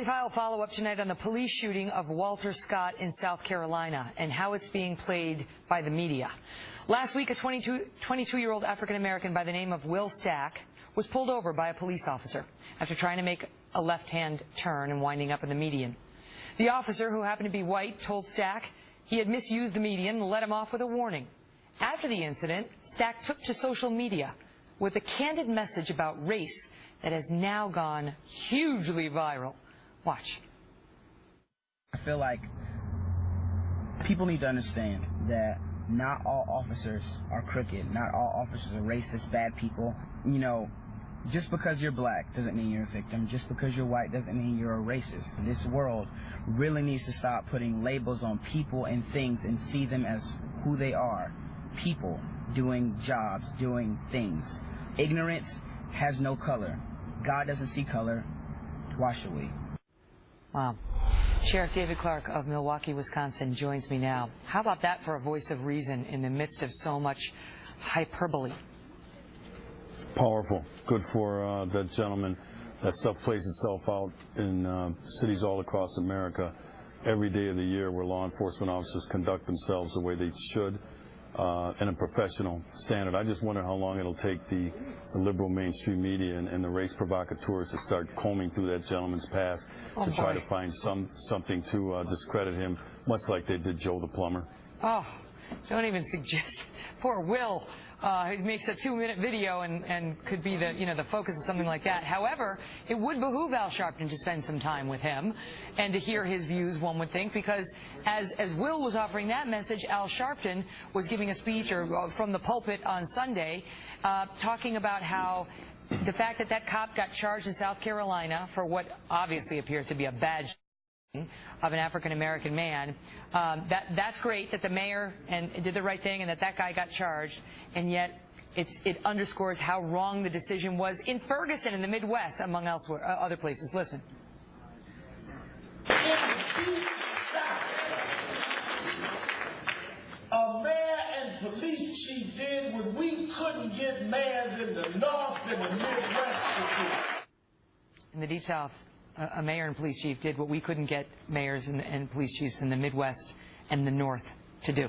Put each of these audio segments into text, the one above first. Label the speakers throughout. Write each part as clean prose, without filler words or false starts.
Speaker 1: Hotly follow-up tonight on the police shooting of Walter Scott in South Carolina and how it's being played by the media. Last week, a 22-year-old African-American by the name of Will Stack was pulled over by a police officer after trying to make a left-hand turn and winding up in the median. The officer, who happened to be white, told Stack he had misused the median and let him off with a warning. After the incident, Stack took to social media with a candid message about race that has now gone hugely viral. Watch.
Speaker 2: I feel like people need to understand that not all officers are crooked. Not all officers are racist, bad people. You know, just because you're black doesn't mean you're a victim. Just because you're white doesn't mean you're a racist. This world really needs to stop putting labels on people and things and see them as who they are. People doing jobs, doing things. Ignorance has no color. God doesn't see color. Why should we?
Speaker 1: Wow. Sheriff David Clarke of Milwaukee, Wisconsin joins me now. How about that for a voice of reason in the midst of so much hyperbole?
Speaker 3: Powerful. Good for that gentleman. That stuff plays itself out in cities all across America every day of the year, where law enforcement officers conduct themselves the way they should in a professional standard. I just wonder how long it'll take the liberal mainstream media and the race provocateurs to start combing through that gentleman's past to try to find something to discredit him, much like they did Joe the plumber.
Speaker 1: Oh, don't even suggest. Poor Will. He makes a 2-minute video and could be the focus of something like that. However, it would behoove Al Sharpton to spend some time with him and to hear his views, one would think, because as Will was offering that message, Al Sharpton was giving a speech from the pulpit on Sunday talking about how the fact that cop got charged in South Carolina for what obviously appears to be a bad of an African-American man, that's great that the mayor did the right thing and that guy got charged, and yet it underscores how wrong the decision was in Ferguson in the Midwest, among other places. Listen.
Speaker 4: In the Deep South, a mayor and police chief did what we couldn't get mayors in the North and the Midwest to do.
Speaker 1: In the Deep South, a mayor and police chief did what we couldn't get mayors and police chiefs in the Midwest and the North to do.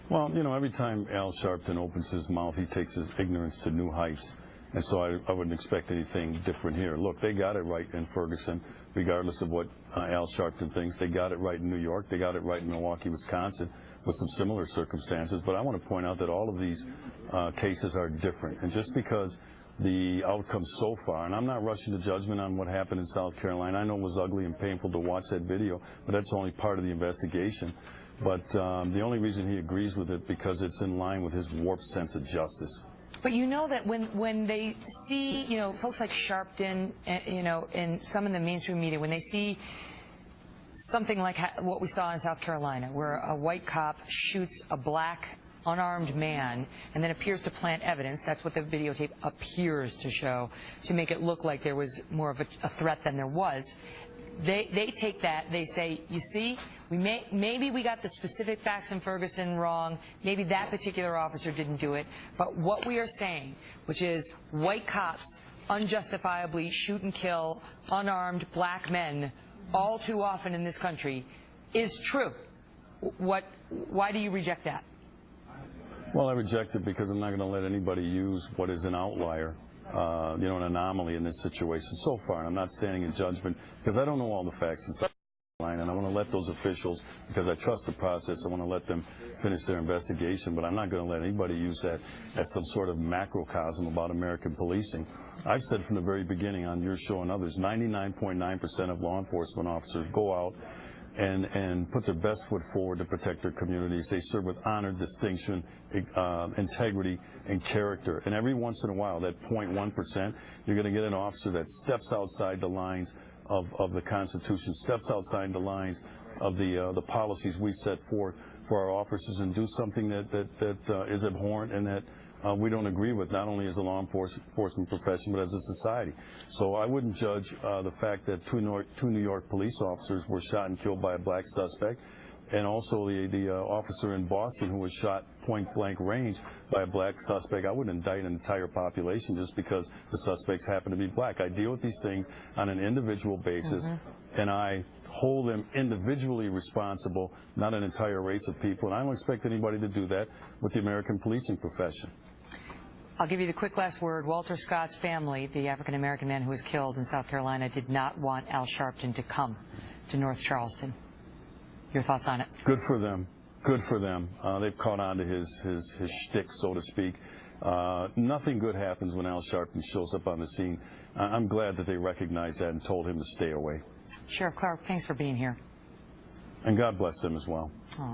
Speaker 3: Well, you know, every time Al Sharpton opens his mouth, he takes his ignorance to new heights. And so I wouldn't expect anything different here. Look, they got it right in Ferguson, regardless of what Al Sharpton thinks. They got it right in New York. They got it right in Milwaukee, Wisconsin, with some similar circumstances. But I want to point out that all of these cases are different. And just because the outcome so far, and I'm not rushing to judgment on what happened in South Carolina. I know it was ugly and painful to watch that video, but that's only part of the investigation. But the only reason he agrees with it because it's in line with his warped sense of justice.
Speaker 1: But you know that when they see, folks like Sharpton, and some in the mainstream media, when they see something like what we saw in South Carolina, where a white cop shoots a black unarmed man and then appears to plant evidence, that's what the videotape appears to show, to make it look like there was more of a threat than there was. They take that, they say, you see, maybe we got the specific facts in Ferguson wrong, maybe that particular officer didn't do it, but what we are saying, which is white cops unjustifiably shoot and kill unarmed black men all too often in this country, is true. Why do you reject that?
Speaker 3: Well, I reject it because I'm not going to let anybody use what is an outlier, an anomaly in this situation so far. And I'm not standing in judgment because I don't know all the facts in South Carolina, and I want to let those officials, because I trust the process, I want to let them finish their investigation, but I'm not going to let anybody use that as some sort of macrocosm about American policing. I've said from the very beginning on your show and others, 99.9% of law enforcement officers go out and put their best foot forward to protect their communities. They serve with honor, distinction, integrity, and character. And every once in a while, that 0.1%, you're going to get an officer that steps outside the lines of the Constitution, steps outside the lines of the policies we set forth for our officers, and do something that is abhorrent and that we don't agree with, not only as a law enforcement profession, but as a society. So I wouldn't judge the fact that two New York police officers were shot and killed by a black suspect and also the officer in Boston who was shot point-blank range by a black suspect. I wouldn't indict an entire population just because the suspects happen to be black. I deal with these things on an individual basis, and I hold them individually responsible, not an entire race of people, and I don't expect anybody to do that with the American policing profession.
Speaker 1: I'll give you the quick last word. Walter Scott's family, the African-American man who was killed in South Carolina, did not want Al Sharpton to come to North Charleston. Your thoughts on it?
Speaker 3: Good for them. Good for them. They've caught on to his shtick, so to speak. Nothing good happens when Al Sharpton shows up on the scene. I'm glad that they recognized that and told him to stay away.
Speaker 1: Sheriff Clarke, thanks for being here.
Speaker 3: And God bless them as well.